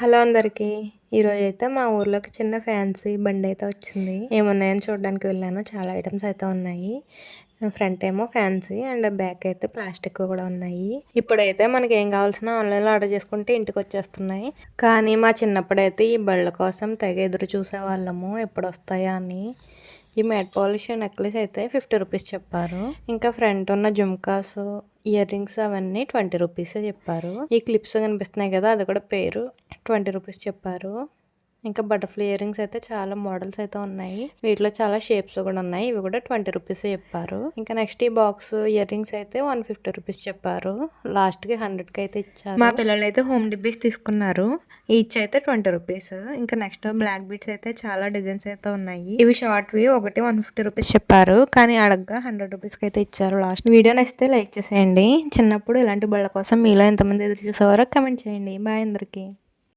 Hello అందరికీ. ఈరోజైతే మా ఊర్లోకి చిన్న ఫ్యాన్సీ బండి అయితే వచ్చింది. ఏమున్నాయని చూడడానికి వెళ్ళాను. చాలా ఐటమ్స్ అయితే ఉన్నాయి. ఫ్రంట్ ఏమో ఫ్యాన్సీ అండ్ బ్యాక్ అయితే ప్లాస్టిక్ కూడా ఉన్నాయి. ఇప్పుడైతే మనకి ఏం కావాల్సిన ఆన్లైన్లో ఆర్డర్ చేసుకుంటే ఇంటికి వచ్చేస్తున్నాయి. కానీ మా చిన్నప్పుడైతే ఈ బళ్ళ కోసం తెగ ఎదురు చూసేవాళ్ళము ఎప్పుడు వస్తాయా అని. ఈ మ్యాట్ పాలిష్ నెక్లెస్ అయితే 50 రూపీస్ చెప్పారు. ఇంకా ఫ్రంట్ ఉన్న జుమ్కాస్, ఇయర్ రింగ్స్ అవన్నీ 20 రూపీస్ చెప్పారు. ఈ క్లిప్స్ కనిపిస్తున్నాయి కదా, అది కూడా పేరు 20 రూపీస్ చెప్పారు. ఇంకా బటర్ఫ్లై ఇయర్ రింగ్స్ అయితే చాలా మోడల్స్ అయితే ఉన్నాయి. వీటిలో చాలా షేప్స్ కూడా ఉన్నాయి. ఇవి కూడా 20 రూపీస్ చెప్పారు. ఇంకా నెక్స్ట్ ఈ బాక్స్ ఇయర్ రింగ్స్ అయితే 150 రూపీస్ చెప్పారు. లాస్ట్ కి 100 కి అయితే ఇచ్చారు. మా పిల్లలు అయితే హోమ్ డిబ్బీస్ తీసుకున్నారు. ఈచ్ అయితే 20 రూపీస్. ఇంకా నెక్స్ట్ బ్లాక్ బీడ్స్ అయితే చాలా డిజైన్స్ అయితే ఉన్నాయి. ఇవి షార్ట్ వి ఒకటి 150 రూపీస్ చెప్పారు. కానీ అడగ్గా 100 రూపీస్ కి అయితే ఇచ్చారు. లాస్ట్ వీడియో నచ్చితే లైక్ చేసేయండి. చిన్నప్పుడు ఇలాంటి బళ్ళ కోసం మీలో ఎంతమంది ఎదురు చూసేవారో కమెంట్ చేయండి. బాయ్ అందరికి.